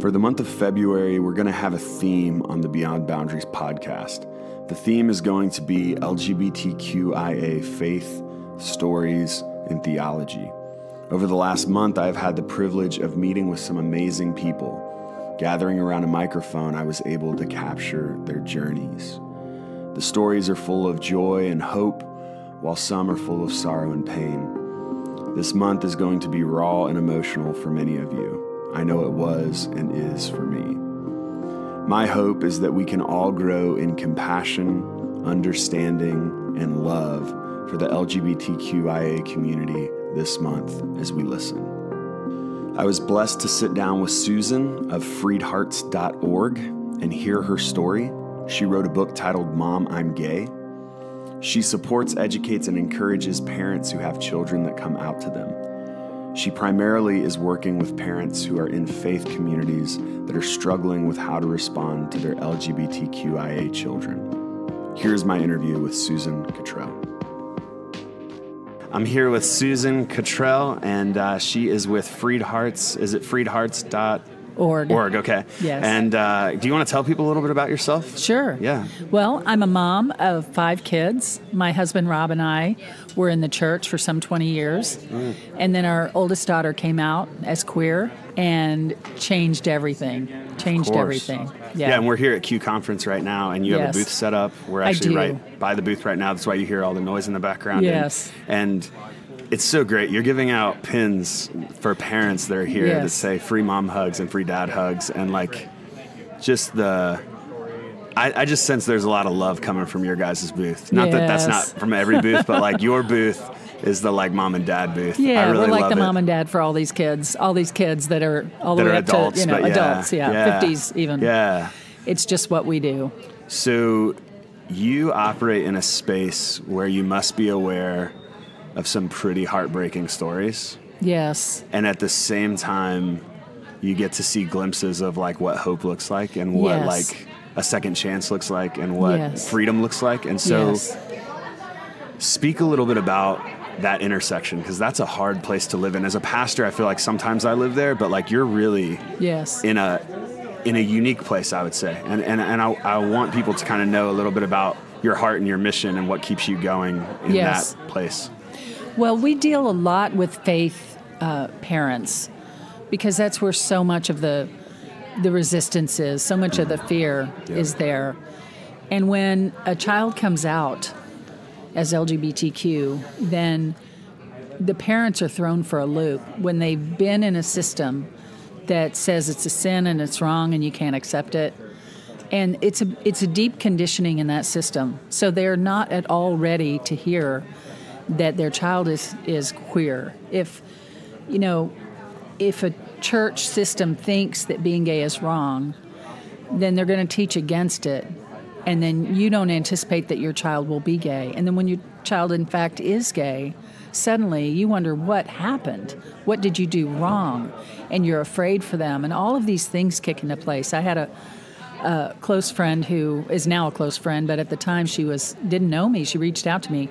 For the month of February, we're going to have a theme on the Beyond Boundaries podcast. The theme is going to be LGBTQIA faith, stories, and theology. Over the last month, I've had the privilege of meeting with some amazing people. Gathering around a microphone, I was able to capture their journeys. The stories are full of joy and hope, while some are full of sorrow and pain. This month is going to be raw and emotional for many of you. I know it was and is for me. My hope is that we can all grow in compassion, understanding, and love for the LGBTQIA community this month as we listen. I was blessed to sit down with Susan of FreedHearts.org and hear her story. She wrote a book titled Mom, I'm Gay. She supports, educates, and encourages parents who have children that come out to them. She primarily is working with parents who are in faith communities that are struggling with how to respond to their LGBTQIA children. Here's my interview with Susan Cottrell. I'm here with Susan Cottrell, and she is with FreedHearts. Is it FreedHearts.org? Org, okay. Yes. And do you want to tell people a little bit about yourself? Sure. Yeah. Well, I'm a mom of 5 kids. My husband, Rob, and I were in the church for some 20 years. Mm. And then our oldest daughter came out as queer and changed everything. Yeah, and we're here at Q Conference right now, and you have a booth set up. We're actually right by the booth right now. That's why you hear all the noise in the background. Yes. And it's so great. You're giving out pins for parents that are here that say free mom hugs and free dad hugs. And like just I just sense there's a lot of love coming from your guys' booth. Not that that's not from every booth, but like your booth is the like mom and dad booth. Yeah, I really we're like love the it. mom and dad for all these kids that are all the way up adults, to, adults, 50s even. Yeah. It's just what we do. So you operate in a space where you must be aware of some pretty heartbreaking stories. Yes. And at the same time, you get to see glimpses of like what hope looks like and what like a second chance looks like and what freedom looks like. And so speak a little bit about that intersection, because that's a hard place to live in. As a pastor, I feel like sometimes I live there, but like you're really in a unique place, I would say. And I want people to kind of know a little bit about your heart and your mission and what keeps you going in that place. Well, we deal a lot with faith parents, because that's where so much of the resistance is, so much of the fear is there. And when a child comes out as LGBTQ, then the parents are thrown for a loop when they've been in a system that says it's a sin and it's wrong and you can't accept it. And it's a deep conditioning in that system. So they're not at all ready to hear that their child is queer. If a church system thinks that being gay is wrong, then they're going to teach against it. And then you don't anticipate that your child will be gay. And then when your child, in fact, is gay, suddenly you wonder what happened. What did you do wrong? And you're afraid for them. And all of these things kick into place. I had a close friend who is now a close friend, but at the time she didn't know me. She reached out to me.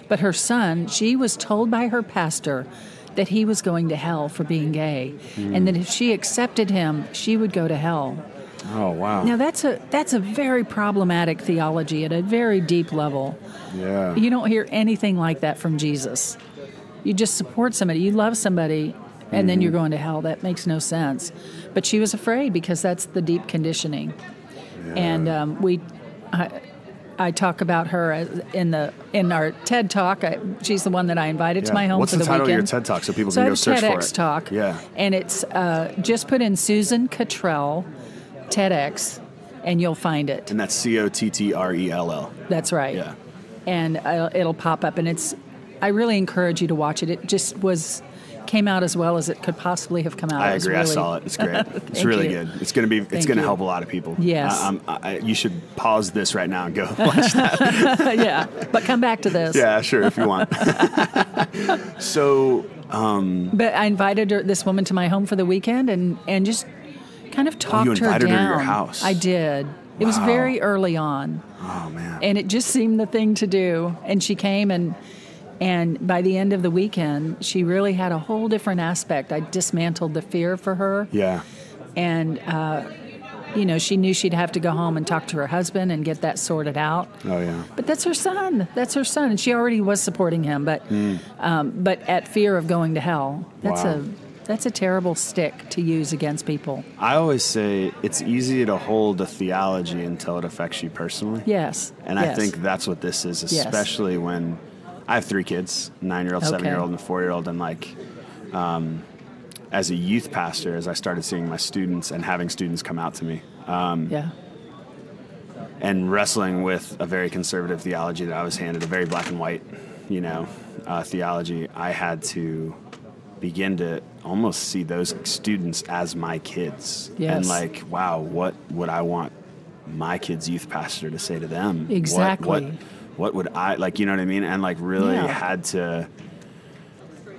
But her son, she was told by her pastor that he was going to hell for being gay, and that if she accepted him, she would go to hell. Oh, wow. Now, that's a very problematic theology at a very deep level. Yeah. You don't hear anything like that from Jesus. You just support somebody. You love somebody, and then you're going to hell. That makes no sense. But she was afraid because that's the deep conditioning. Yeah. And I talk about her in our TED Talk. She's the one that I invited to my home for the weekend. What's the title of your TED Talk so people can go search for it? TEDx Talk. Yeah. And it's just put in Susan Cottrell TEDx, and you'll find it. And that's Cottrell. That's right. Yeah. And it'll pop up, and I really encourage you to watch it. It just came out as well as it could possibly have come out. I agree. I saw it. It's great. It's really good. It's going to help a lot of people. Yes. You should pause this right now and go watch that. Yeah. But come back to this. Yeah, sure, if you want. So. But I invited this woman to my home for the weekend and just kind of talked her down. You invited her to your house. I did. It was very early on. Oh, man. And it just seemed the thing to do. And she came, and by the end of the weekend, she really had a whole different aspect. I dismantled the fear for her. Yeah. And, she knew she'd have to go home and talk to her husband and get that sorted out. Oh, yeah. But that's her son. That's her son. And she already was supporting him. But at fear of going to hell, that's a terrible stick to use against people. I always say it's easy to hold a theology until it affects you personally. Yes. And I think that's what this is, especially when I have 3 kids, 9-year-old, 7-year-old, and a 4-year-old. And as a youth pastor, as I started seeing my students and having students come out to me, and wrestling with a very conservative theology that I was handed, a very black and white, theology, I had to begin to almost see those students as my kids. Yes. And wow, what would I want my kids' youth pastor to say to them? Exactly. What would I, you know what I mean? And really had to,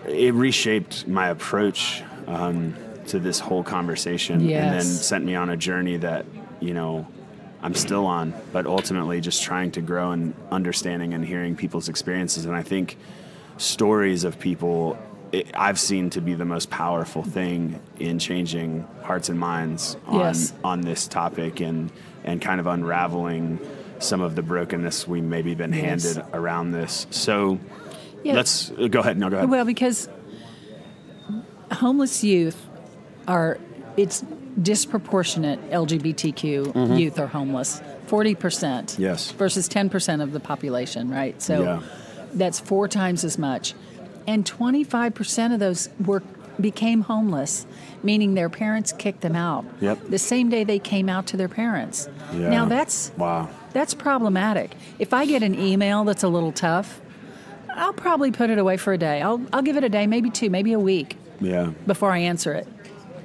it reshaped my approach to this whole conversation, and then sent me on a journey that, I'm still on, but ultimately just trying to grow in understanding and hearing people's experiences. And I think stories of people, I've seen to be the most powerful thing in changing hearts and minds on this topic, and kind of unraveling some of the brokenness we maybe been handed around this. So let's go ahead. No, go ahead. Well, because homeless youth it's disproportionate LGBTQ youth are homeless. 40%. Yes. Versus 10% of the population, right? So that's 4 times as much. And 25% of those became homeless, meaning their parents kicked them out. Yep. The same day they came out to their parents. Yeah. Now that's problematic. If I get an email that's a little tough, I'll probably put it away for a day. I'll give it a day, maybe 2, maybe a week. Before I answer it.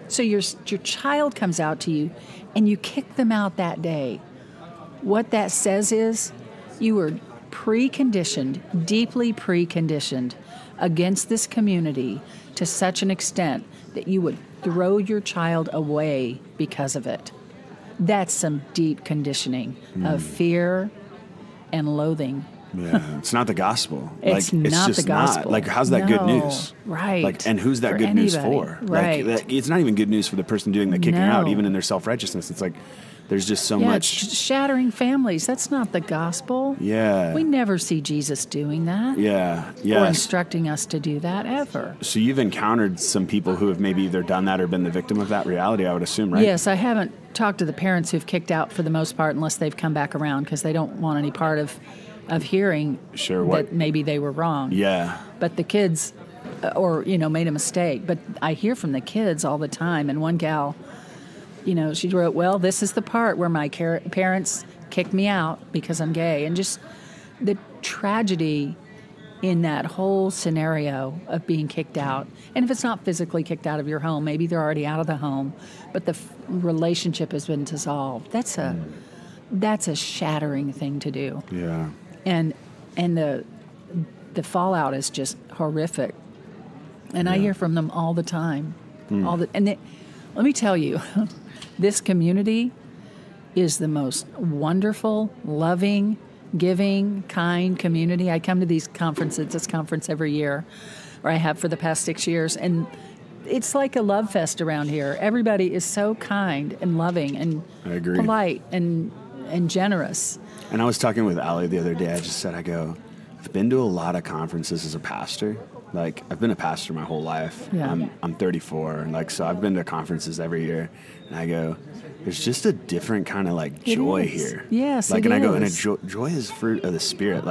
So your child comes out to you, and you kick them out that day. What that says is you were preconditioned, deeply preconditioned against this community to such an extent that you would throw your child away because of it. That's some deep conditioning of fear and loathing. Yeah, it's not the gospel. It's not just the gospel. Not. How's that good news? Right. And who's that for good anybody. News for? Right. It's not even good news for the person doing the kicking out, even in their self-righteousness. It's there's just so much. It's shattering families. That's not the gospel. Yeah. We never see Jesus doing that. Yeah. Or instructing us to do that ever. So you've encountered some people who have maybe either done that or been the victim of that reality, I would assume, right? Yes, I haven't talked to the parents who've kicked out for the most part, unless they've come back around because they don't want any part of hearing that maybe they were wrong. Yeah. But the kids, made a mistake. But I hear from the kids all the time. And one gal, she wrote, well, this is the part where my parents kicked me out because I'm gay. And just the tragedy in that whole scenario of being kicked out. And if it's not physically kicked out of your home, maybe they're already out of the home, but the relationship has been dissolved. That's a shattering thing to do. Yeah. And the fallout is just horrific. And I hear from them all the time. Let me tell you, this community is the most wonderful, loving, giving, kind community. I come to this conference every year, or I have for the past 6 years, and it's like a love fest around here. Everybody is so kind and loving and polite and generous. And I was talking with Allie the other day. I just said, I've been to a lot of conferences as a pastor. I've been a pastor my whole life. Yeah. I'm 34, and so I've been to conferences every year. And I go, there's just a different kind of joy here. Yes, and I go, and joy is fruit of the Spirit.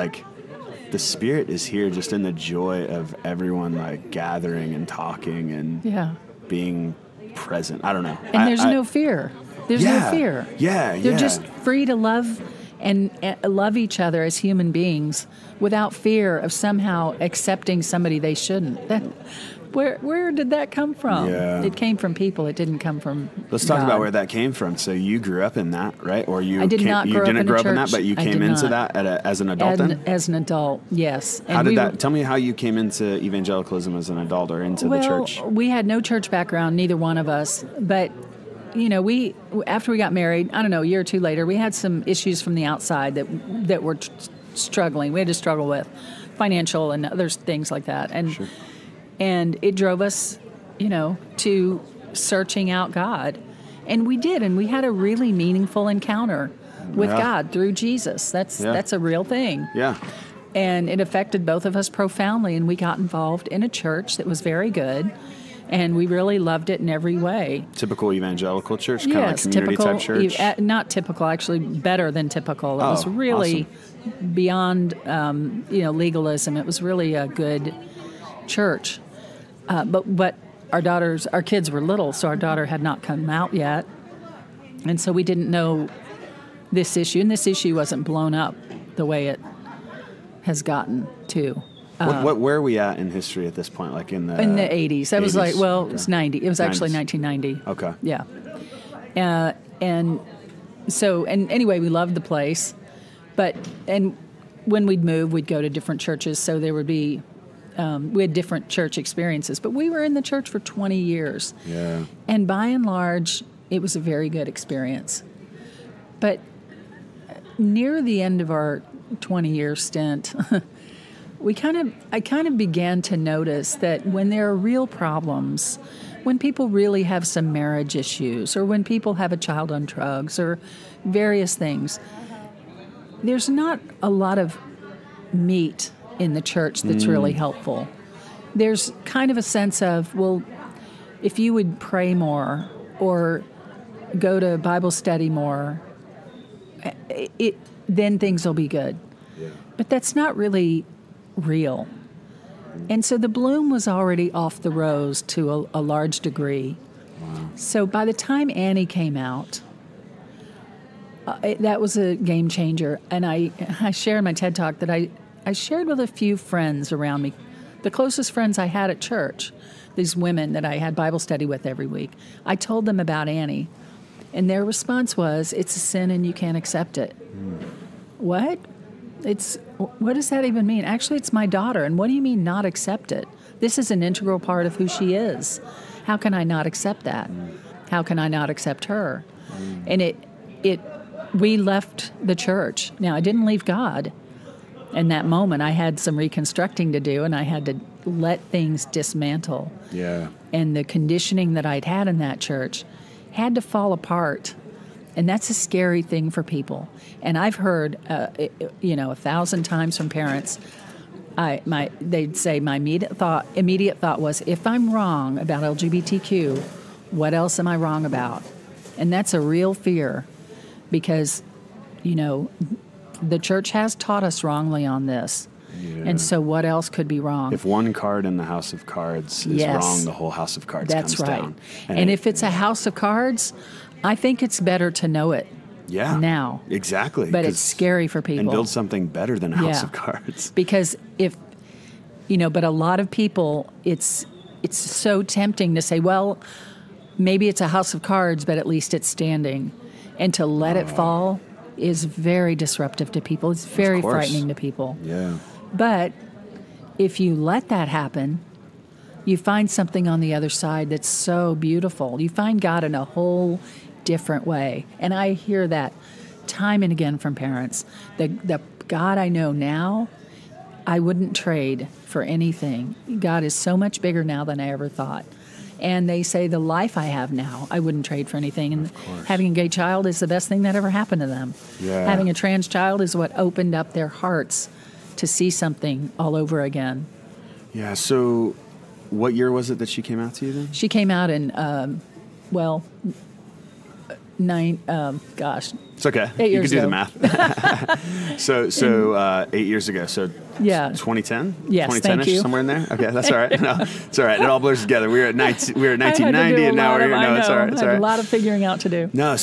The Spirit is here just in the joy of everyone gathering and talking and being present. I don't know. And there's no fear. There's no fear. Yeah, They're just free to love and love each other as human beings without fear of somehow accepting somebody they shouldn't. Where did that come from? Yeah. It came from people. It didn't come from Let's talk God. about where that came from. So you grew up in that, right? Or I did not grow didn't up in grow a up in that, church. but you I came did into not. that as an adult then? As an adult, yes. Tell me how you came into evangelicalism as an adult or into the church. We had no church background, neither one of us. But, after we got married, I don't know, a year or two later, we had some issues from the outside that were struggling. We had to struggle with financial and other things like that. And it drove us, to searching out God. And we did, and we had a really meaningful encounter with God through Jesus. That's a real thing. Yeah. And it affected both of us profoundly, and we got involved in a church that was very good, and we really loved it in every way. Typical evangelical church, kind of like Yes, community typical, type church? not typical, actually better than typical. It was really beyond legalism. It was really a good church. But our kids were little, so our daughter had not come out yet. And so we didn't know this issue, and this issue wasn't blown up the way it has gotten to. Where are we at in history at this point? Like in the 80s. That 80s? Was like, well, Okay. it was 90. It was actually 90s. 1990. Okay. Yeah. And anyway, we loved the place. And when we'd move, we'd go to different churches, so there would be, we had different church experiences. But we were in the church for 20 years. Yeah. And by and large, it was a very good experience. But near the end of our 20-year stint, I kind of began to notice that when there are real problems, when people really have some marriage issues, or when people have a child on drugs, or various things, there's not a lot of meat in the church that's really helpful. There's kind of a sense of, well, if you would pray more or go to Bible study more, then things will be good. Yeah. But that's not really real. And so the bloom was already off the rose to a large degree. Wow. So by the time Annie came out, that was a game changer. And I shared in my TED Talk that I shared with a few friends around me, the closest friends I had at church, these women that I had Bible study with every week. I told them about Annie, and their response was, "It's a sin and you can't accept it." What? What does that even mean? Actually, it's my daughter, and what do you mean not accept it? This is an integral part of who she is. How can I not accept that? How can I not accept her? And we left the church. Now, I didn't leave God. In that moment, I had some reconstructing to do, and I had to let things dismantle. Yeah. And the conditioning that I'd had in that church had to fall apart. And that's a scary thing for people. And I've heard, 1,000 times from parents, they'd say my immediate thought was, if I'm wrong about LGBTQ, what else am I wrong about? And that's a real fear because, the church has taught us wrongly on this. Yeah. And so what else could be wrong? If one card in the house of cards is wrong, the whole house of cards comes down. And if it's a house of cards, I think it's better to know it now. Exactly. But it's scary for people. And build something better than a house of cards. Because but a lot of people, it's so tempting to say, well, maybe it's a house of cards, but at least it's standing. And to let it fall is very disruptive to people. It's very frightening to people. Yeah. But if you let that happen, you find something on the other side that's so beautiful. You find God in a whole different way. And I hear that time and again from parents. The God I know now, I wouldn't trade for anything. God is so much bigger now than I ever thought. And they say the life I have now, I wouldn't trade for anything. And having a gay child is the best thing that ever happened to them. Yeah. Having a trans child is what opened up their hearts to see something all over again. Yeah, so what year was it that she came out to you then? She came out in, It's okay. 8 years you can do ago. the math. So 8 years ago. So 2010? Yes, 2010-ish, thank you. Somewhere in there? Okay, that's all right. No, it's all right. It all blurs together. We were at 1990 and now we're here. No, it's all right. It's I all had right. a lot of figuring out to do. No,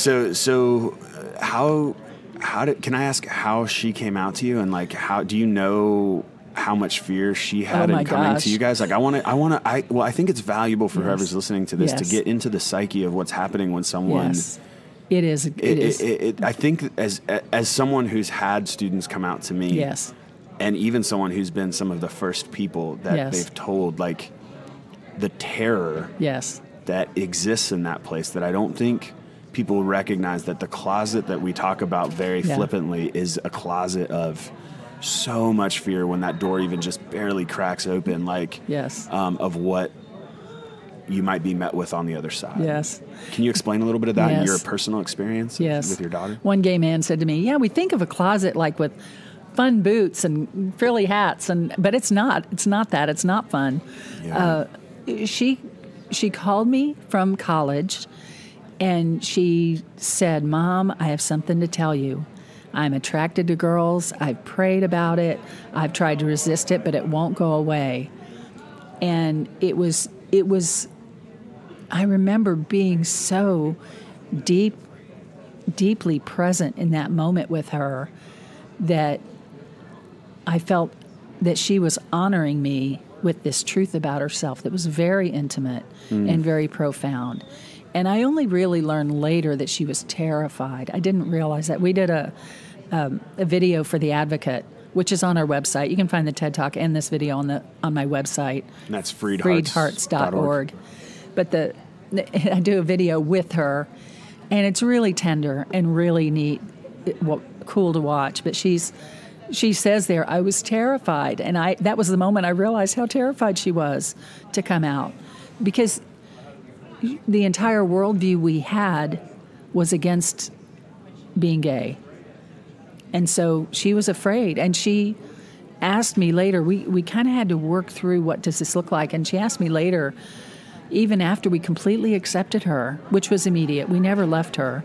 can I ask how she came out to you, and like how do you know how much fear she had in coming to you guys? Like I think it's valuable for whoever's listening to this to get into the psyche of what's happening when someone. Yes. It is. I think as someone who's had students come out to me, and even someone who's been some of the first people that they've told, like the terror that exists in that place, that I don't think people recognize, that the closet that we talk about very flippantly is a closet of so much fear when that door even just barely cracks open, of what you might be met with on the other side. Yes. Can you explain a little bit of that in Yes. your personal experience with your daughter? One gay man said to me, yeah, we think of a closet like with fun boots and frilly hats, but it's not. It's not that. It's not fun. Yeah. She called me from college, and she said, Mom, I have something to tell you. I'm attracted to girls. I've prayed about it. I've tried to resist it, but it won't go away. And it was, I remember being so deeply present in that moment with her that I felt that she was honoring me with this truth about herself that was very intimate and very profound. And I only really learned later that she was terrified. I didn't realize that. We did a video for The Advocate, which is on our website. You can find the TED Talk and this video on my website. And that's freedhearts.org. But I do a video with her, and it's really tender and really neat, cool to watch. But she says there, I was terrified, and that was the moment I realized how terrified she was to come out, because the entire worldview we had was against being gay. And so she was afraid, and she asked me later, we kind of had to work through what does this look like, and she asked me later, even after we completely accepted her, which was immediate, we never left her,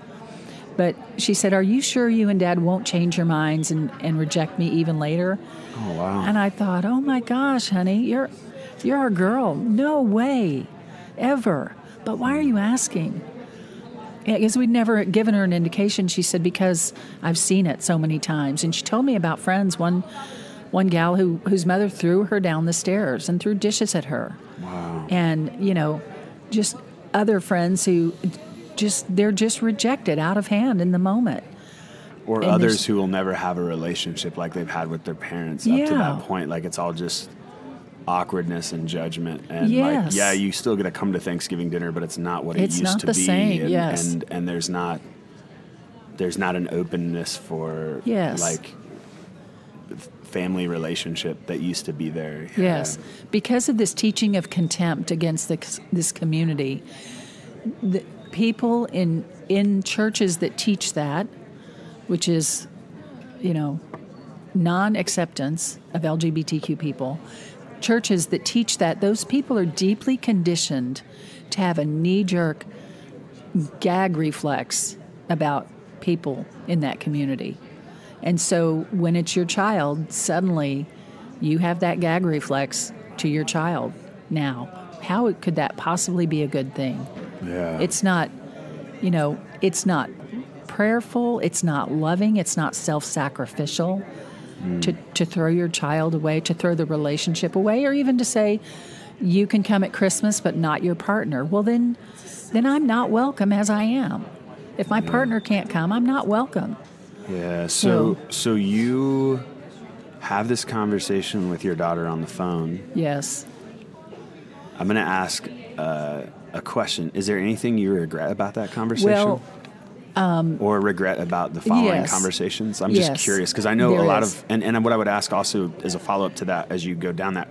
but she said, are you sure you and Dad won't change your minds and reject me even later? Oh, wow. And I thought, oh my gosh, honey, you're our girl. No way, ever. But why are you asking? Because we'd never given her an indication. She said, because I've seen it so many times. And she told me about friends, one gal whose mother threw her down the stairs and threw dishes at her. Wow. And, just other friends who they're just rejected out of hand in the moment. Or and others who will never have a relationship like they've had with their parents up to that point. Like, it's all just awkwardness and judgment, and you still get to come to Thanksgiving dinner, but it's not what it used to be. It's not the same. And there's not an openness for like family relationship that used to be there. Yes, because of this teaching of contempt against this community, the people in churches that teach that, which is, non-acceptance of LGBTQ people. Churches that teach that, those people are deeply conditioned to have a knee-jerk gag reflex about people in that community. And so when it's your child, suddenly you have that gag reflex to your child. Now, how could that possibly be a good thing? Yeah. It's not, it's not prayerful, it's not loving, it's not self-sacrificial. To throw your child away, to throw the relationship away, or even to say, you can come at Christmas but not your partner. Well, then I'm not welcome as I am. If my partner can't come, I'm not welcome. Yeah, so you have this conversation with your daughter on the phone. Yes. I'm going to ask a question. Is there anything you regret about that conversation? Well, or regret about the following conversations? I'm just curious, because I know a lot of, and what I would ask also as a follow-up to that, as you go down that,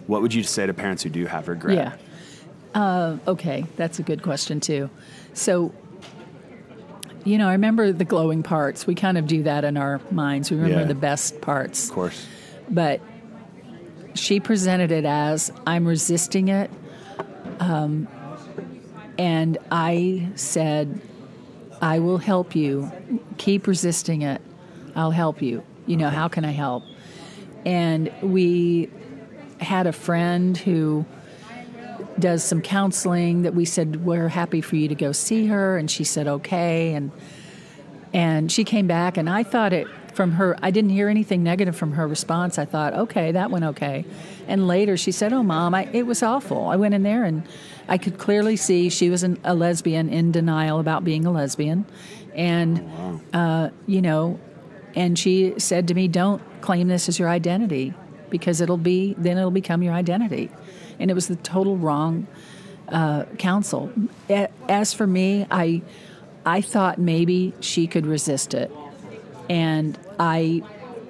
what would you say to parents who do have regret? Yeah. Okay, that's a good question too. So, I remember the glowing parts. We kind of do that in our minds. We remember the best parts. Of course. But she presented it as, I'm resisting it. And I said, I will help you. Keep resisting it. I'll help you. How can I help? And we had a friend who does some counseling that we said, we're happy for you to go see her. And she said, okay. And she came back, and I thought from her, I didn't hear anything negative from her response. I thought, okay, that went okay. And later she said, oh, Mom, it was awful. I went in there and I could clearly see she was a lesbian, in denial about being a lesbian. And, and she said to me, don't claim this as your identity, because it'll become your identity. And it was the total wrong counsel. As for me, I thought maybe she could resist it. And I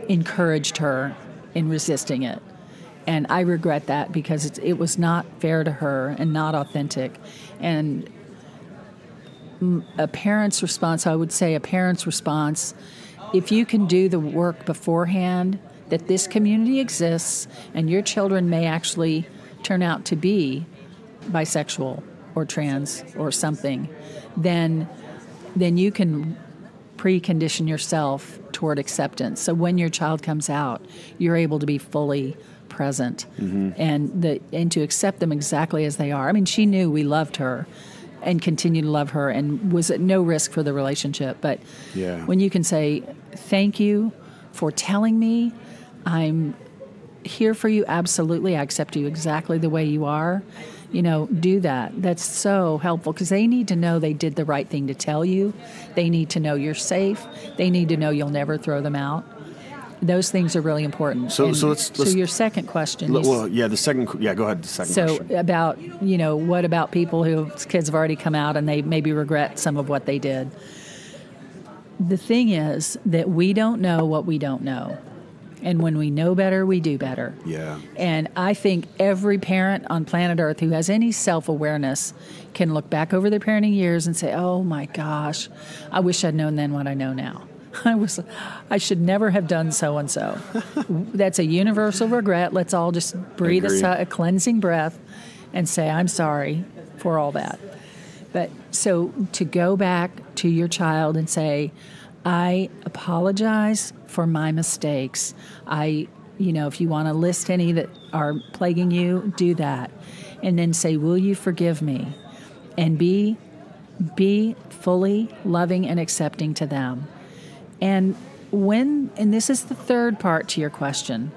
encouraged her in resisting it. And I regret that because it was not fair to her and not authentic. And a parent's response, I would say a parent's response, if you can do the work beforehand, that this community exists and your children may actually turn out to be bisexual or trans or something, then you can precondition yourself toward acceptance. So when your child comes out, you're able to be fully present and to accept them exactly as they are. I mean, she knew we loved her and continue to love her and was at no risk for the relationship. But when you can say, thank you for telling me, I'm here for you, absolutely, I accept you exactly the way you are, do that. That's so helpful because they need to know they did the right thing to tell you. They need to know you're safe. They need to know you'll never throw them out. Those things are really important. So your second question. Go ahead. The second question. So about, what about people whose kids have already come out and they maybe regret some of what they did? The thing is that we don't know what we don't know. And when we know better, we do better. Yeah. And I think every parent on planet Earth who has any self-awareness can look back over their parenting years and say, oh my gosh, I wish I'd known then what I know now. I should never have done so-and-so. That's a universal regret. Let's all just breathe a cleansing breath and say, I'm sorry for all that. But so to go back to your child and say, I apologize for my mistakes. If you want to list any that are plaguing you, do that. And then say, will you forgive me? And be fully loving and accepting to them. And this is the third part to your question,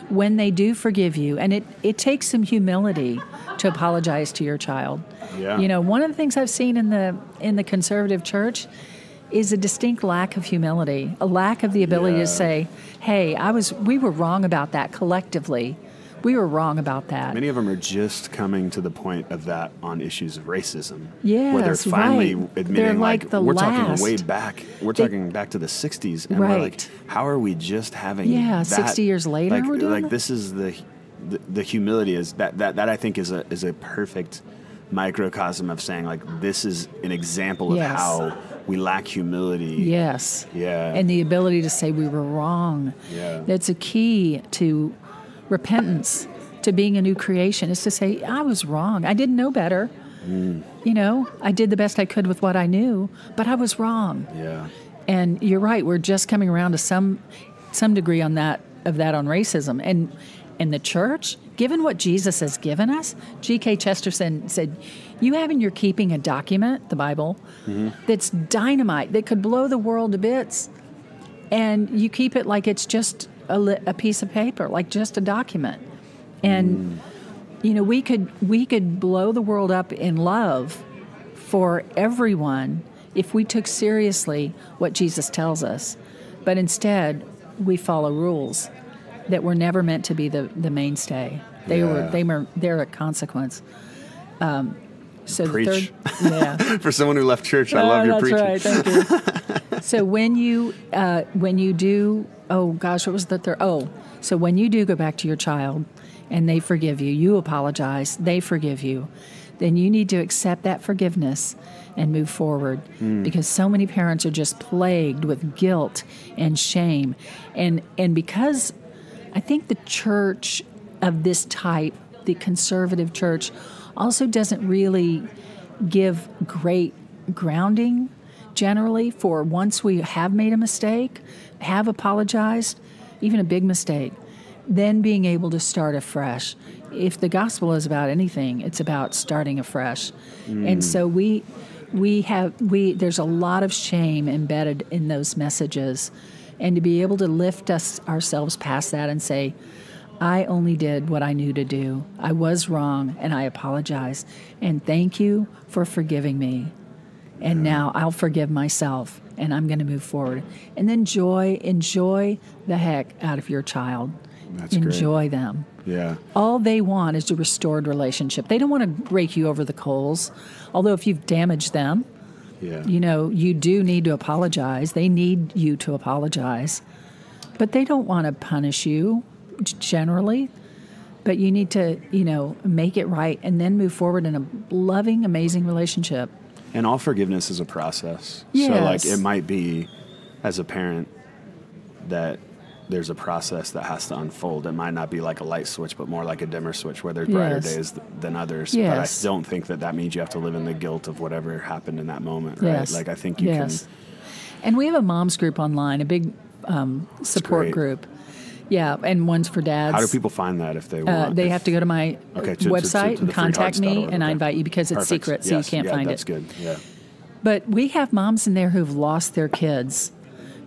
when they do forgive you, and it takes some humility to apologize to your child. Yeah. One of the things I've seen in the conservative church is a distinct lack of humility, a lack of the ability to say, hey, we were wrong about that collectively. We were wrong about that. Many of them are just coming to the point of that on issues of racism. Yes, where they're finally admitting, we're talking way back. We're talking back to the 60s. And we're like, how are we just having that? 60 years later we're doing that? This is the humility is that I think is a perfect microcosm of saying, this is an example of how we lack humility. Yes. Yeah. And the ability to say we were wrong. Yeah. That's a key to repentance, to being a new creation, is to say, I was wrong. I didn't know better. I did the best I could with what I knew, but I was wrong. Yeah. And you're right. We're just coming around to some degree on that on racism. And in the church, given what Jesus has given us, G.K. Chesterton said, you have in your keeping a document, the Bible, that's dynamite, that could blow the world to bits. And you keep it like it's just a piece of paper, like just a document. And, we could blow the world up in love for everyone if we took seriously what Jesus tells us. But instead, we follow rules that were never meant to be the mainstay. They're a consequence. So Preach. The third, For someone who left church, I love your preaching. That's right. Thank you. So when you do, what was the third? So when you do go back to your child and they forgive you, you apologize, they forgive you, then you need to accept that forgiveness and move forward. Because so many parents are just plagued with guilt and shame. And because I think the church of this type, the conservative church, also doesn't really give great grounding generally for once we have made a mistake, have apologized, even a big mistake, then being able to start afresh. If the gospel is about anything, it's about starting afresh. And so there's a lot of shame embedded in those messages. And to be able to lift ourselves past that and say, I only did what I knew to do. I was wrong, and I apologize. And thank you for forgiving me. And now I'll forgive myself, and I'm going to move forward. And then enjoy the heck out of your child. That's enjoy great. them. Yeah. All they want is a restored relationship. They don't want to rake you over the coals. Although if you've damaged them, you do need to apologize. They need you to apologize. But they don't want to punish you, generally. But you need to, make it right and then move forward in a loving, amazing relationship. And all forgiveness is a process. Yes. So, it might be, as a parent, that there's a process that has to unfold. It might not be like a light switch, but more like a dimmer switch where there's brighter days than others. Yes. But I don't think that means you have to live in the guilt of whatever happened in that moment, right? Yes. Like, I think you can... And we have a mom's group online, a big support group. Yeah, and one's for dads. How do people find that if they want? They have to go to my website and contact me, and I invite you because it's secret, so you can't find it. That's good, yeah. But we have moms in there who've lost their kids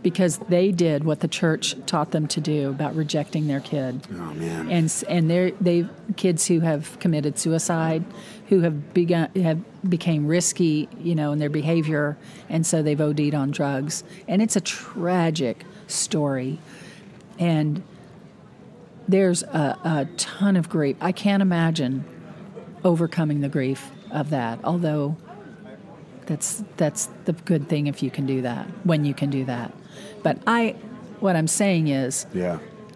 because they did what the church taught them to do about rejecting their kid. Oh, man. And they've kids who have committed suicide, who have became risky, in their behavior, and so they've OD'd on drugs. And it's a tragic story. And there's a ton of grief. I can't imagine overcoming the grief of that, although that's the good thing if you can do that, when you can do that. But what I'm saying is,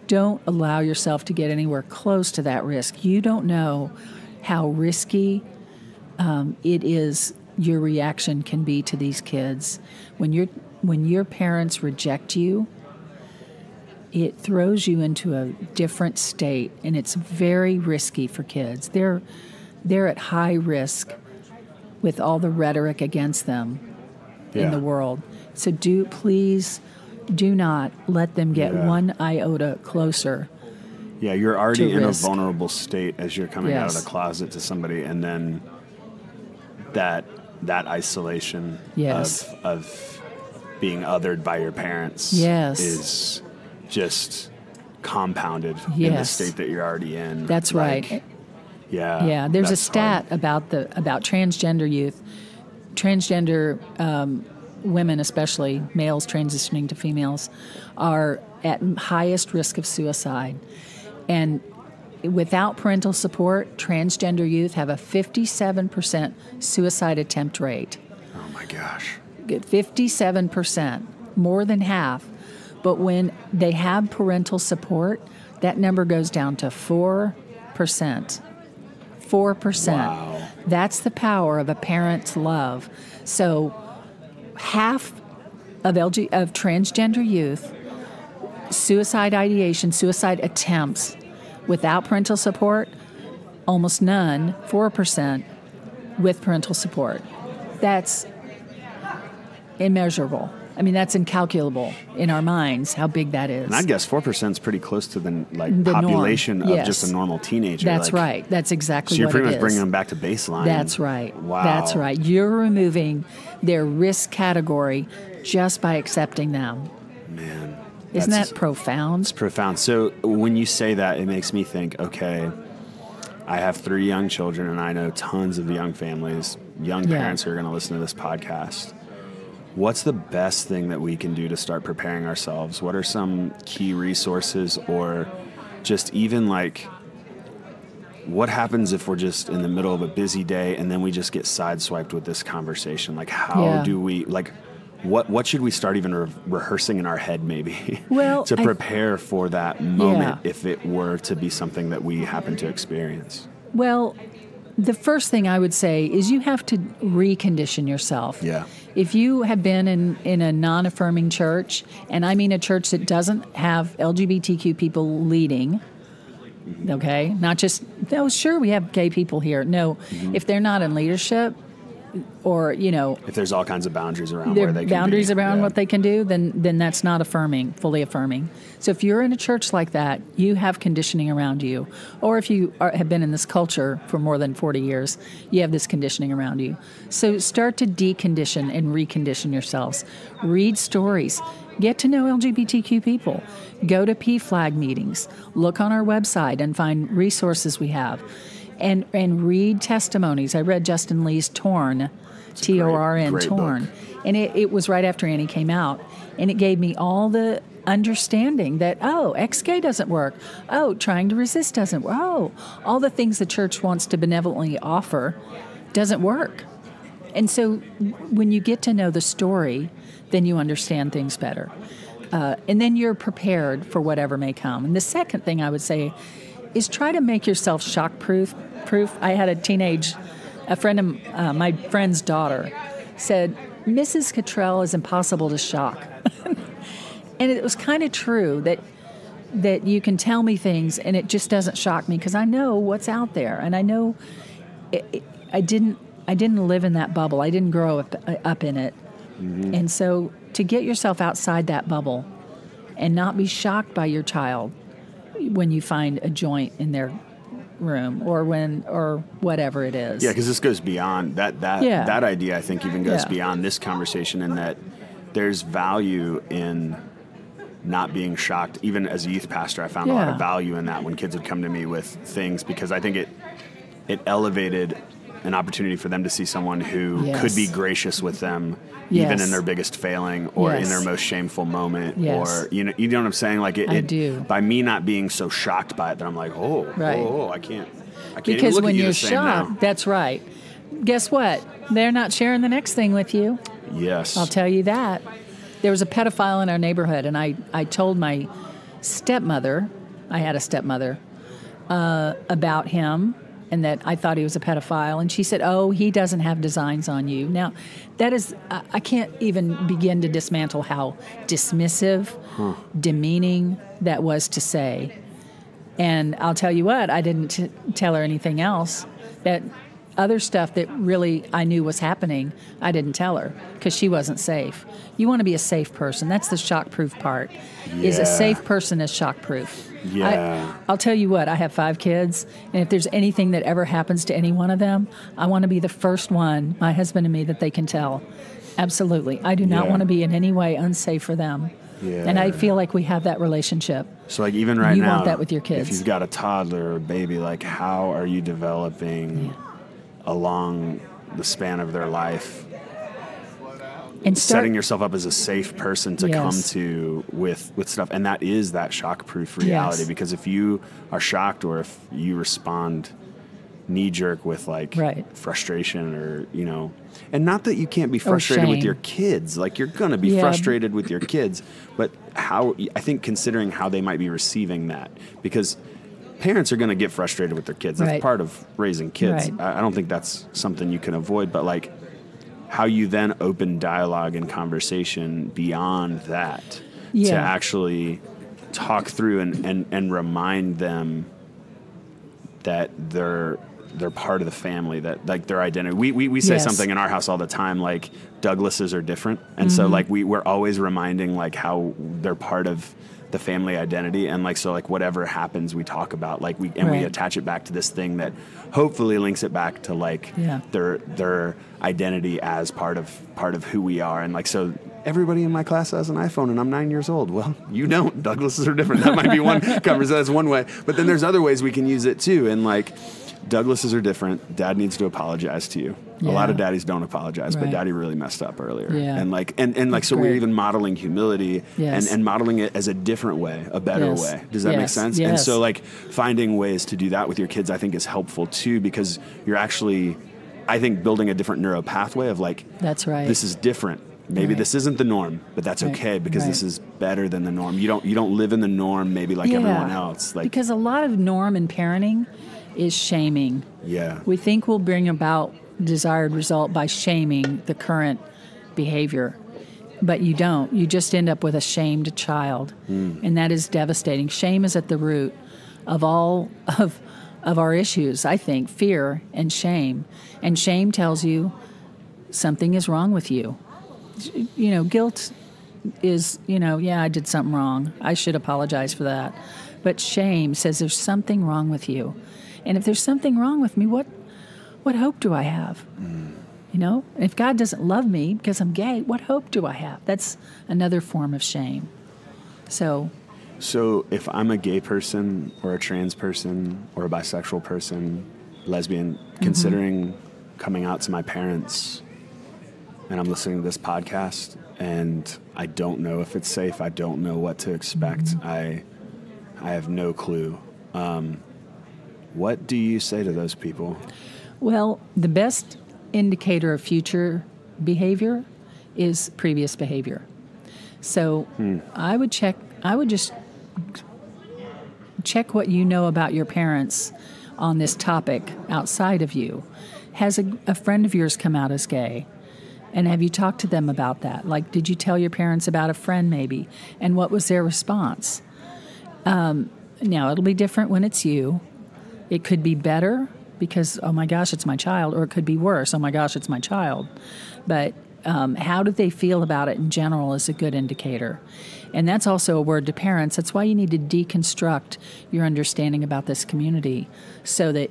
don't allow yourself to get anywhere close to that risk. You don't know how risky it is. Your reaction can be to these kids when your parents reject you. It throws you into a different state, and it's very risky for kids. They're at high risk with all the rhetoric against them in the world. So please do not let them get one iota closer. Yeah, you're already in a vulnerable state as you're coming out of the closet to somebody, and then that isolation of being othered by your parents is just compounded in the state that you're already in. That's right. Yeah. There's a stat about transgender youth, transgender women, especially males transitioning to females, are at highest risk of suicide. And without parental support, transgender youth have a 57% suicide attempt rate. Oh my gosh. 57%, more than half. But when they have parental support, that number goes down to 4%. 4%. Wow. That's the power of a parent's love. So half of transgender youth, suicide ideation, suicide attempts without parental support, almost none, 4% with parental support. That's immeasurable. I mean, that's incalculable in our minds, how big that is. And I guess 4% is pretty close to the population of just a normal teenager. That's right. That's exactly what it is. So you're pretty much bringing them back to baseline. That's right. Wow. That's right. You're removing their risk category just by accepting them. Man. Isn't that profound? It's profound. So when you say that, it makes me think, okay, I have 3 young children, and I know tons of young families, young parents who are going to listen to this podcast. What's the best thing that we can do to start preparing ourselves? What are some key resources, or just even like, what happens if we're just in the middle of a busy day and then we just get sideswiped with this conversation? Like, how do we, like, what should we start even rehearsing in our head maybe to prepare for that moment if it were to be something that we happen to experience? Well, the first thing I would say is you have to recondition yourself. Yeah. If you have been in a non-affirming church, and I mean a church that doesn't have LGBTQ people leading, okay, not just, no, sure, we have gay people here. No, if they're not in leadership, or, if there's all kinds of boundaries around where they can boundaries around what they can do, then that's not affirming, fully affirming. So if you're in a church like that, you have conditioning around you. Or if you have been in this culture for more than 40 years, you have this conditioning around you. So start to decondition and recondition yourselves. Read stories. Get to know LGBTQ people. Go to PFLAG meetings. Look on our website and find resources we have. And read testimonies. I read Justin Lee's Torn, T-O-R-N, Torn. Book. And it was right after Annie came out. And it gave me all the understanding that, ex-gay doesn't work. Trying to resist doesn't work. All the things the church wants to benevolently offer doesn't work. And so when you get to know the story, then you understand things better. And then you're prepared for whatever may come. And the second thing I would say is try to make yourself shock proof. I had a friend of my friend's daughter said, Mrs. Cottrell is impossible to shock. And it was kind of true that you can tell me things and it just doesn't shock me because I know what's out there, and I know I didn't live in that bubble. I didn't grow up in it. Mm-hmm. And so to get yourself outside that bubble and not be shocked by your child when you find a joint in their room or whatever it is. Yeah, because this goes beyond that idea. I think even goes beyond this conversation, in that there's value in not being shocked. Even as a youth pastor, I found a lot of value in that when kids would come to me with things, because I think it elevated an opportunity for them to see someone who could be gracious with them, even in their biggest failing or in their most shameful moment, or you know what I'm saying? Like I do. By me not being so shocked by it, that I'm like, I can't because even look when at you you're the same shocked, now. that's right. Guess what? They're not sharing the next thing with you. Yes, I'll tell you that. There was a pedophile in our neighborhood, and I told my stepmother, I had a stepmother, about him, and that I thought he was a pedophile. And she said, oh, he doesn't have designs on you. Now, that is, I can't even begin to dismantle how dismissive, demeaning that was to say. And I'll tell you what, I didn't tell her anything else. That other stuff that really I knew was happening, I didn't tell her because she wasn't safe. You want to be a safe person. That's the shock-proof part. Is a safe person is shock-proof. Yeah. I'll tell you what, I have 5 kids, and if there's anything that ever happens to any one of them, I want to be the first one, my husband and me, that they can tell. Absolutely. I do not want to be in any way unsafe for them. Yeah. And I feel like we have that relationship. So like even right now, you want that with your kids. If you've got a toddler or a baby, like how are you developing along the span of their life, and setting yourself up as a safe person to come to with stuff? And that is that shock-proof reality, because if you are shocked, or if you respond knee-jerk with like frustration, or and not that you can't be frustrated with your kids, like you're going to be frustrated with your kids, but I think considering how they might be receiving that, because parents are going to get frustrated with their kids. That's part of raising kids. I don't think that's something you can avoid, but like how you then open dialogue and conversation beyond that to actually talk through and remind them that they're part of the family, that like their identity. We say something in our house all the time, like Douglases are different. And so like we're always reminding like how they're part of the family identity, and like so like whatever happens we talk about, like we attach it back to this thing that hopefully links it back to like their identity as part of who we are. And like so everybody in my class has an iPhone and I'm 9 years old. Well, you don't. Douglases are different. That might be one conversation. That's one way. But then there's other ways we can use it too. And like Douglases are different. Dad needs to apologize to you. A lot of daddies don't apologize, but daddy really messed up earlier. And like and like so we're even modeling humility and modeling it as a different way, a better way. Does that make sense? And so like finding ways to do that with your kids I think is helpful too, because you're actually, I think, building a different neuro pathway of like, this is different. Maybe this isn't the norm, but that's okay, because this is better than the norm. You don't live in the norm maybe like everyone else. Like, because a lot of norm in parenting is shaming. Yeah. We think we'll bring about desired result by shaming the current behavior, but you don't. You just end up with a shamed child, and that is devastating. Shame is at the root of all of our issues, I think, fear and shame. And shame tells you something is wrong with you. Guilt is, I did something wrong. I should apologize for that. But shame says there's something wrong with you. And if there's something wrong with me, what hope do I have? If God doesn't love me because I'm gay, what hope do I have? That's another form of shame. So if I'm a gay person or a trans person or a bisexual person, lesbian, considering coming out to my parents, and I'm listening to this podcast and I don't know if it's safe, I don't know what to expect, I have no clue. What do you say to those people? Well, the best indicator of future behavior is previous behavior. So I would just check what you know about your parents on this topic outside of you. Has a friend of yours come out as gay? And have you talked to them about that? Like, did you tell your parents about a friend maybe? And what was their response? Now, it'll be different when it's you. It could be better because, oh my gosh, it's my child, or it could be worse, oh my gosh, it's my child. But how do they feel about it in general is a good indicator. And that's also a word to parents. That's why you need to deconstruct your understanding about this community so that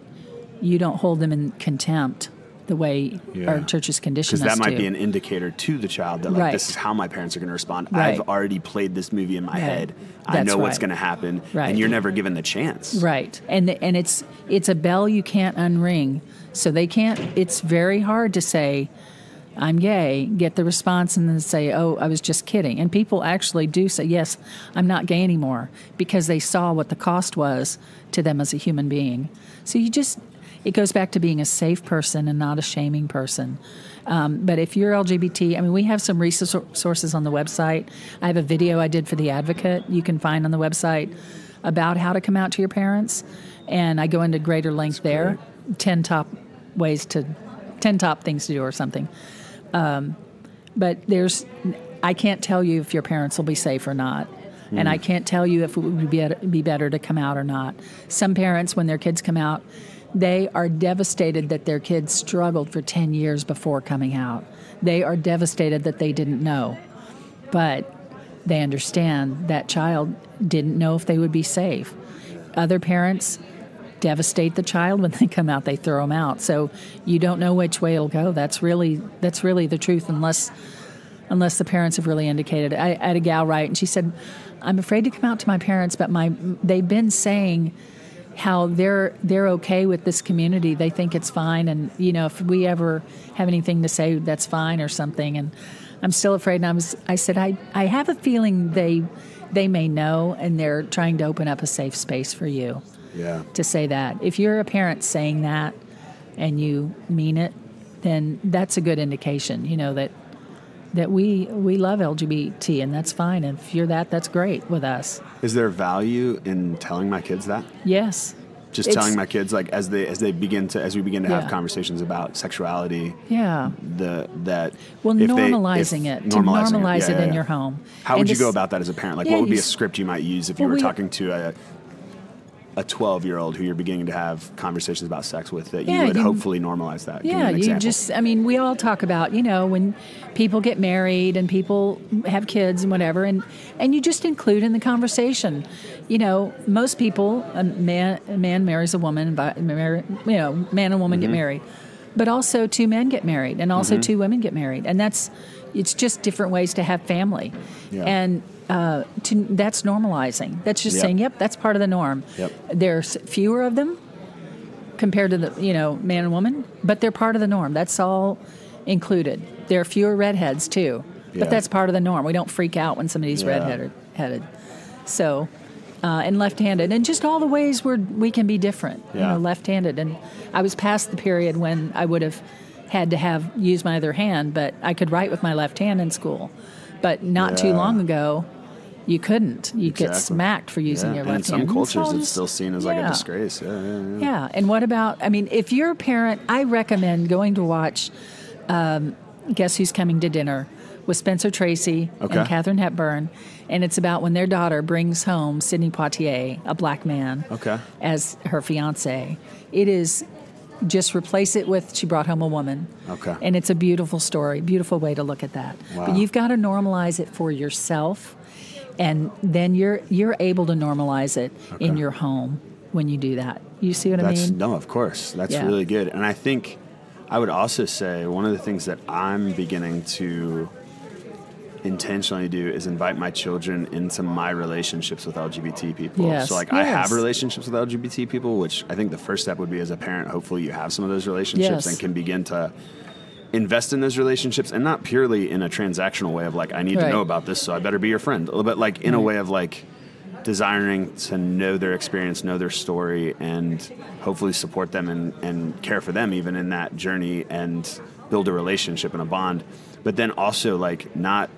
you don't hold them in contempt the way our churches condition us to. Because that might be an indicator to the child that, like, this is how my parents are going to respond. I've already played this movie in my head. I know what's going to happen, and you're never given the chance. Right. And it's a bell you can't unring. So they can't, it's very hard to say, I'm gay, get the response, and then say, oh, I was just kidding. And people actually do say, yes, I'm not gay anymore, because they saw what the cost was to them as a human being. So it goes back to being a safe person and not a shaming person. But if you're LGBT, I mean, we have some resources on the website. I have a video I did for The Advocate you can find on the website about how to come out to your parents. And I go into greater length there, 10 top things to do or something. But I can't tell you if your parents will be safe or not. And I can't tell you if it would be better to come out or not. Some parents, when their kids come out, they are devastated that their kids struggled for 10 years before coming out. They are devastated that they didn't know. But they understand that child didn't know if they would be safe. Other parents devastate the child when they come out. They throw them out. So you don't know which way it'll go. That's really the truth, unless the parents have really indicated. I had a gal write, and she said, I'm afraid to come out to my parents, but they've been saying how they're okay with this community. They think it's fine, and if we ever have anything to say, that's fine or something. And I'm still afraid. And I said I have a feeling they may know, and they're trying to open up a safe space for you. Yeah. To say that. If you're a parent saying that and you mean it, then that's a good indication, that we love LGBT, and that's fine. And if you're that's great with us. Is there value in telling my kids that? Yes. Just telling my kids, like, as we begin to have conversations about sexuality. Yeah. Normalizing it in your home. How would you go about that as a parent? Like, what would be a script you might use if you were talking to a 12-year-old who you're beginning to have conversations about sex with, that you would hopefully normalize that? Yeah, we all talk about, when people get married and people have kids and whatever, and you just include in the conversation. Most people, a man marries a woman, man and woman get married, but also two men get married, and also two women get married, and it's just different ways to have family. Yeah. And that's normalizing. That's just saying, yep, that's part of the norm. Yep. There's fewer of them compared to the man and woman, but they're part of the norm. That's all included. There are fewer redheads too, but that's part of the norm. We don't freak out when somebody's redheaded. So, and left-handed, and just all the ways we can be different. Left-handed. And I was past the period when I would have had to use my other hand, but I could write with my left hand in school. But not too long ago, you couldn't. You'd get smacked for using your left hand. In some cultures, it's still seen as like a disgrace. Yeah. And what about, if you're a parent, I recommend going to watch Guess Who's Coming to Dinner with Spencer Tracy and Katharine Hepburn. And it's about when their daughter brings home Sidney Poitier, a black man, as her fiancé. It is... Just replace it with she brought home a woman. Okay. And it's a beautiful story, beautiful way to look at that. Wow. But you've got to normalize it for yourself, and then you're able to normalize it in your home when you do that. You see what I mean? No, of course. That's really good. And I think I would also say one of the things that I'm beginning to intentionally do is invite my children into my relationships with LGBT people. Yes. So I have relationships with LGBT people, which I think the first step would be, as a parent, hopefully you have some of those relationships and can begin to invest in those relationships, and not purely in a transactional way of like, I need to know about this, so I better be your friend. A little bit like in a way of like desiring to know their experience, know their story, and hopefully support them and care for them even in that journey, and build a relationship and a bond. But then also like not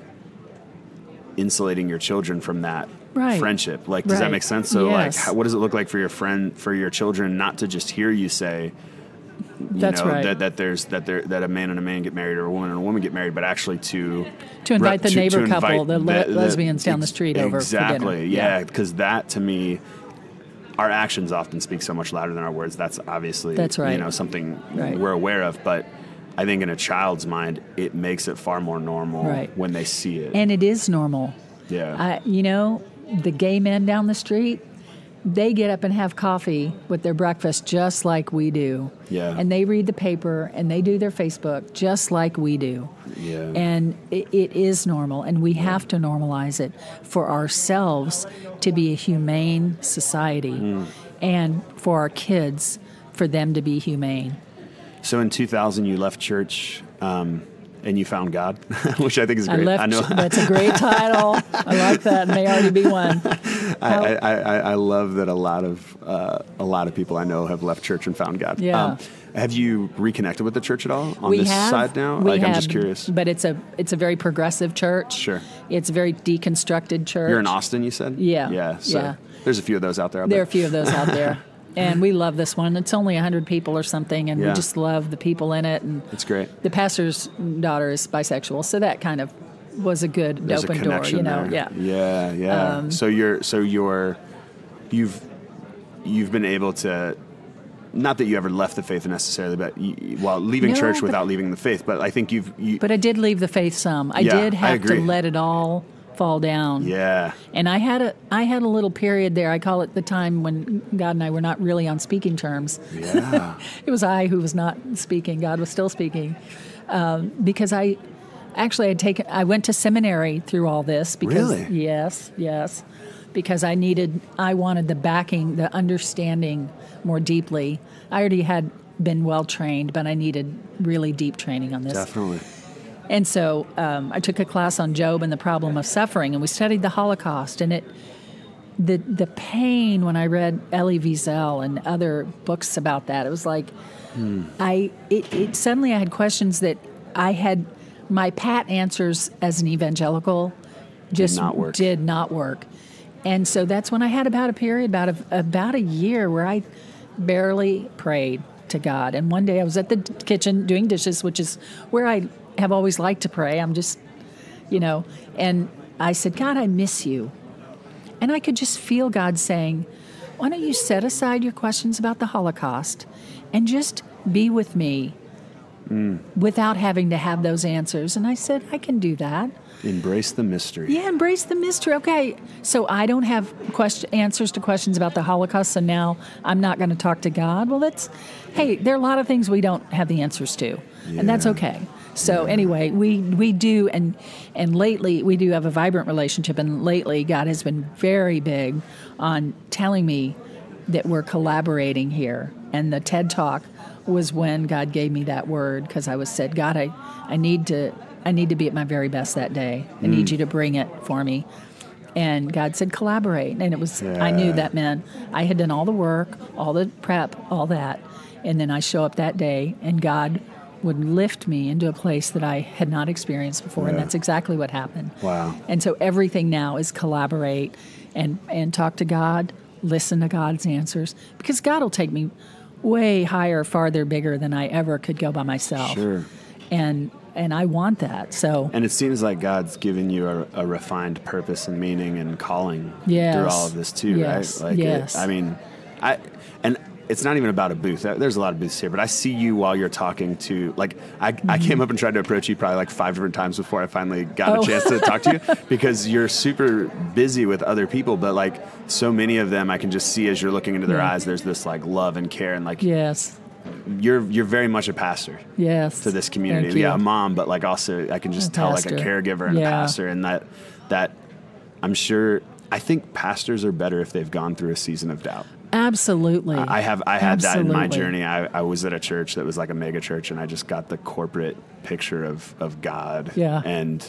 insulating your children from that friendship. Like, does that make sense? So yes. like, what does it look like for your children, not to just hear you say, That's right. that a man and a man get married or a woman and a woman get married, but actually to invite the neighbor couple, the lesbians down the street over for dinner. Exactly, yeah, because that to me, our actions often speak so much louder than our words. That's obviously something we're aware of, but I think in a child's mind, it makes it far more normal when they see it. And it is normal. Yeah. The gay men down the street, they get up and have coffee with their breakfast just like we do. Yeah. And they read the paper and they do their Facebook just like we do. Yeah. And it is normal, and we have to normalize it for ourselves to be a humane society and for our kids, for them to be humane. So in 2000, you left church and you found God, which I think is great. I know. That's a great title. I like that. May already be one. I love that a lot of people I know have left church and found God. Yeah. Have you reconnected with the church at all on this side now? I'm just curious. But it's a very progressive church. Sure. It's a very deconstructed church. You're in Austin, you said? Yeah. Yeah. So there's a few of those out there. There are a few of those out there. And we love this one. It's only 100 people or something, and we just love the people in it. And it's great. The pastor's daughter is bisexual, so that kind of was a good There's open a door, there. Yeah. So you've been able to, not that you ever left the faith necessarily, but leaving church without leaving the faith. But I think But I did leave the faith some. I did have to let it all fall down. Yeah. And I had a little period there. I call it the time when God and I were not really on speaking terms. Yeah. It was I who was not speaking. God was still speaking. Because I went to seminary through all this. Because, really? Yes. Because I wanted the backing, the understanding more deeply. I already had been well trained, but I needed really deep training on this. Definitely. And so I took a class on Job and the problem of suffering, and we studied the Holocaust. And the pain when I read Elie Wiesel and other books about that, it was like suddenly I had questions that I had my pat answers as an evangelical just did not work. And so that's when I had about a year where I barely prayed to God. And one day I was at the kitchen doing dishes, which is where I have always liked to pray. I'm just, and I said, God, I miss you. And I could just feel God saying, why don't you set aside your questions about the Holocaust and just be with me without having to have those answers? And I said, I can do that. Embrace the mystery. Yeah, embrace the mystery. Okay, so I don't have answers to questions about the Holocaust, so now I'm not going to talk to God. Well, there are a lot of things we don't have the answers to, and that's okay. So anyway, we do, and lately we do have a vibrant relationship, and lately God has been very big on telling me that we're collaborating here. And the TED Talk was when God gave me that word, because I said, God, I need to be at my very best that day. I need you to bring it for me. And God said, collaborate. And it was, I knew that meant I had done all the work, all the prep, all that. And then I show up that day, and God would lift me into a place that I had not experienced before. And that's exactly what happened. Wow. And so everything now is collaborate and talk to God, listen to God's answers, because God will take me way higher, farther, bigger than I ever could go by myself. Sure. And I want that. So. And it seems like God's given you a refined purpose and meaning and calling through all of this too, right? Like and it's not even about a booth. There's a lot of booths here, but I see you while you're talking to, I came up and tried to approach you probably like 5 different times before I finally got a chance to talk to you, because you're super busy with other people, but like so many of them I can just see as you're looking into their eyes, there's this like love and care, and like, you're very much a pastor to this community. Yeah, a mom, but like also I can just tell like a caregiver and a pastor, and that I'm sure, I think pastors are better if they've gone through a season of doubt. Absolutely. I had that in my journey. I was at a church that was like a mega church, and I just got the corporate picture of God. Yeah. And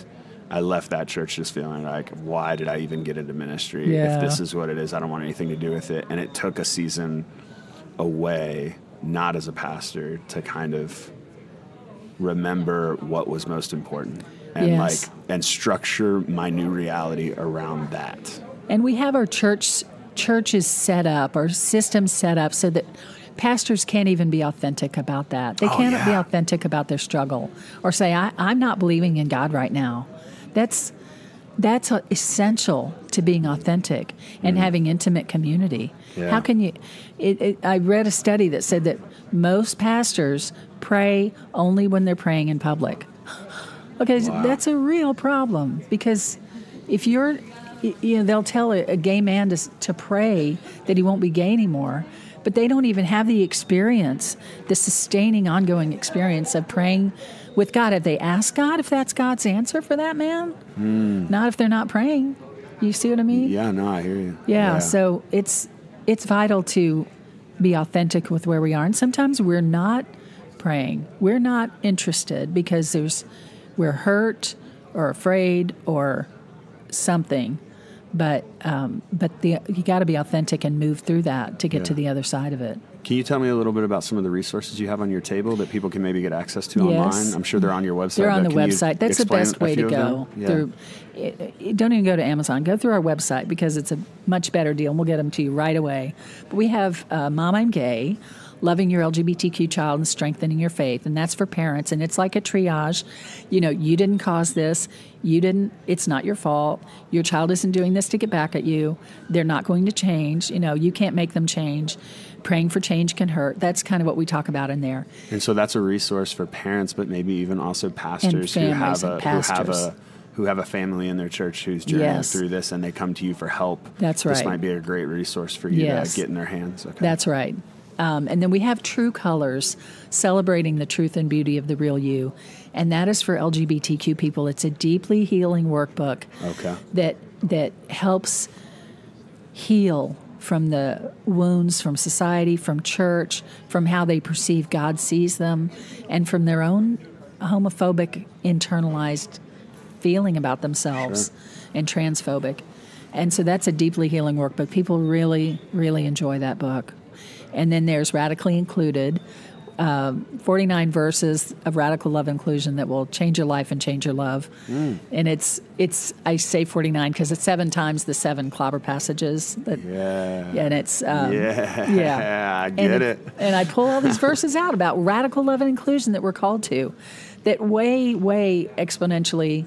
I left that church just feeling like, why did I even get into ministry? If this is what it is, I don't want anything to do with it. And it took a season away, not as a pastor, to kind of remember what was most important and and structure my new reality around that. And we have our churches set up, our systems set up so that pastors can't even be authentic about that. They cannot be authentic about their struggle or say, I'm not believing in God right now. That's essential to being authentic and having intimate community. Yeah. How can you? I read a study that said that most pastors pray only when they're praying in public. Okay, that's a real problem, because if you're, they'll tell a gay man to pray that he won't be gay anymore, but they don't even have the experience, the sustaining, ongoing experience of praying with God. Have they asked God if that's God's answer for that man? Not if they're not praying. You see what I mean? Yeah, no, I hear you. Yeah. So it's vital to be authentic with where we are. And sometimes we're not praying. We're not interested because we're hurt or afraid or something. But you got to be authentic and move through that to get to the other side of it. Can you tell me a little bit about some of the resources you have on your table that people can maybe get access to online? I'm sure they're on your website. They're on the website. That's the best way to go. Don't even go to Amazon. Go through our website, because it's a much better deal, and we'll get them to you right away. But we have Mom, I'm Gay, Loving Your LGBTQ Child and Strengthening Your Faith, and that's for parents, and it's like a triage. You didn't cause this. It's not your fault. Your child isn't doing this to get back at you. They're not going to change. You can't make them change. Praying for change can hurt. That's kind of what we talk about in there. And so that's a resource for parents, but maybe even also pastors who have a family in their church who's journeying through this, and they come to you for help. That's right. This might be a great resource for you to get in their hands. Okay. That's right. And then we have True Colors, celebrating the truth and beauty of the real you. And that is for LGBTQ people. It's a deeply healing workbook that helps heal from the wounds from society, from church, from how they perceive God sees them, and from their own homophobic internalized feeling about themselves and transphobic. And so that's a deeply healing workbook. People really, really enjoy that book. And then there's Radically Included, 49 verses of radical love inclusion that will change your life and change your love. And it's I say 49 because it's 7 times the 7 clobber passages. And it's I get it. And I pull all these verses out about radical love and inclusion that we're called to, that way, way exponentially,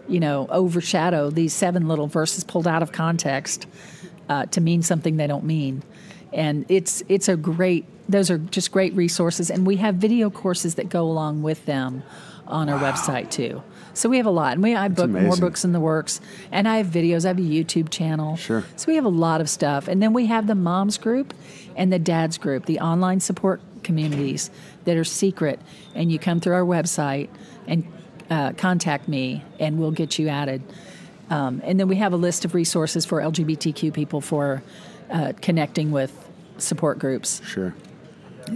overshadow these 7 little verses pulled out of context to mean something they don't mean. And those are just great resources. And we have video courses that go along with them on our website too. So we have a lot. And I book more books in the works. And I have videos. I have a YouTube channel. Sure. So we have a lot of stuff. And then we have the moms group and the dads group, the online support communities that are secret. And you come through our website and contact me, and we'll get you added. And then we have a list of resources for LGBTQ people for connecting with support groups. Sure.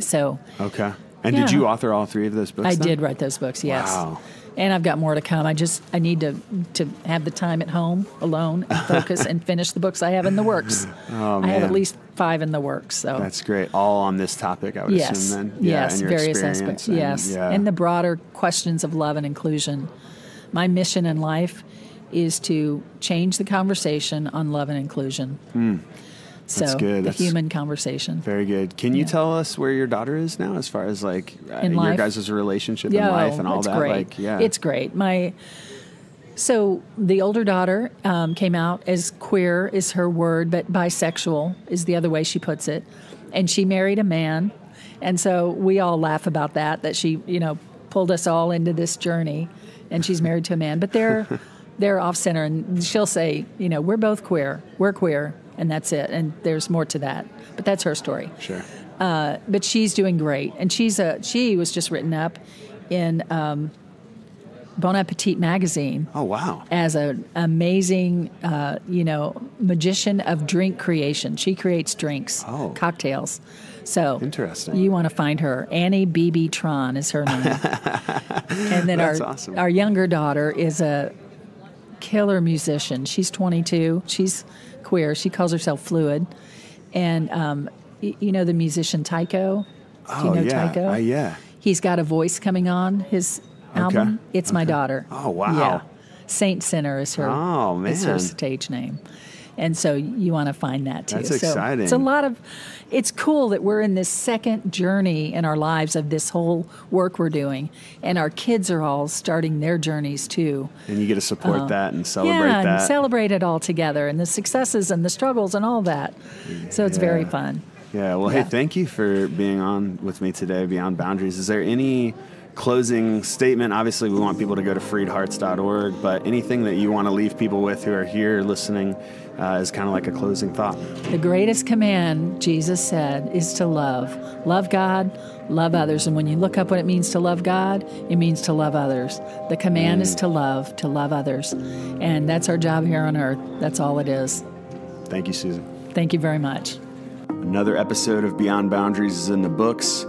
So. Okay. And did you author all 3 of those books? I did write those books, yes. Wow. And I've got more to come. I need to have the time at home alone and focus and finish the books I have in the works. Oh, man. I have at least 5 in the works. So that's great. All on this topic, I would assume then. Yes, and your various aspects. And the broader questions of love and inclusion. My mission in life is to change the conversation on love and inclusion. That's good. The human conversation. Very good. Can you tell us where your daughter is now, as far as your guys' relationship in life and all that? Great. It's great. So the older daughter came out as queer is her word, but bisexual is the other way she puts it. And she married a man. And so we all laugh about that she, pulled us all into this journey, and she's married to a man. But they're off center, and she'll say, we're both queer. We're queer. And that's it. And there's more to that. But that's her story. Sure. But she's doing great. And she was just written up in Bon Appetit magazine. Oh, wow. As an amazing, magician of drink creation. She creates drinks, cocktails. So interesting. You want to find her. Annie B.B. Tron is her name. And then awesome. Our younger daughter is a killer musician. She's 22. She's queer. She calls herself Fluid. And the musician Tycho? Do you know Tycho? Yeah. He's got a voice coming on his album. It's my daughter. Oh, wow. Yeah. Saint Sinner is her. Oh, man. Is her stage name. And so you want to find that too. That's so exciting. It's cool that we're in this second journey in our lives of this whole work we're doing. And our kids are all starting their journeys too. And you get to support that and celebrate that. And celebrate it all together and the successes and the struggles and all that. So it's very fun. Yeah. Well, hey, thank you for being on with me today, Beyond Boundaries. Is there any closing statement? Obviously, we want people to go to freedhearts.org, but anything that you want to leave people with who are here listening is kind of like a closing thought. The greatest command, Jesus said, is to love. Love God, love others. And when you look up what it means to love God, it means to love others. The command is to love others. And that's our job here on earth. That's all it is. Thank you, Susan. Thank you very much. Another episode of Beyond Boundaries is in the books.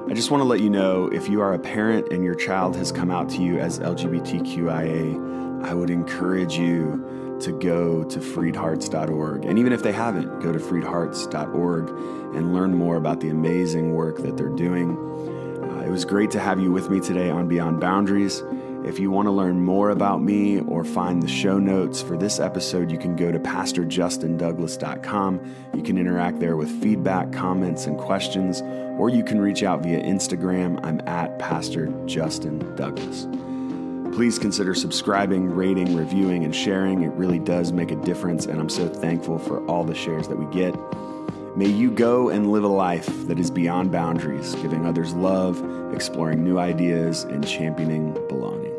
I just want to let you know, if you are a parent and your child has come out to you as LGBTQIA, I would encourage you to go to freedhearts.org. And even if they haven't, go to freedhearts.org and learn more about the amazing work that they're doing. It was great to have you with me today on Beyond Boundaries. If you want to learn more about me or find the show notes for this episode, you can go to pastorjustindouglas.com. You can interact there with feedback, comments, and questions, or you can reach out via Instagram. I'm at Pastor Justin Douglas. Please consider subscribing, rating, reviewing, and sharing. It really does make a difference, and I'm so thankful for all the shares that we get. May you go and live a life that is beyond boundaries, giving others love, exploring new ideas, and championing belonging.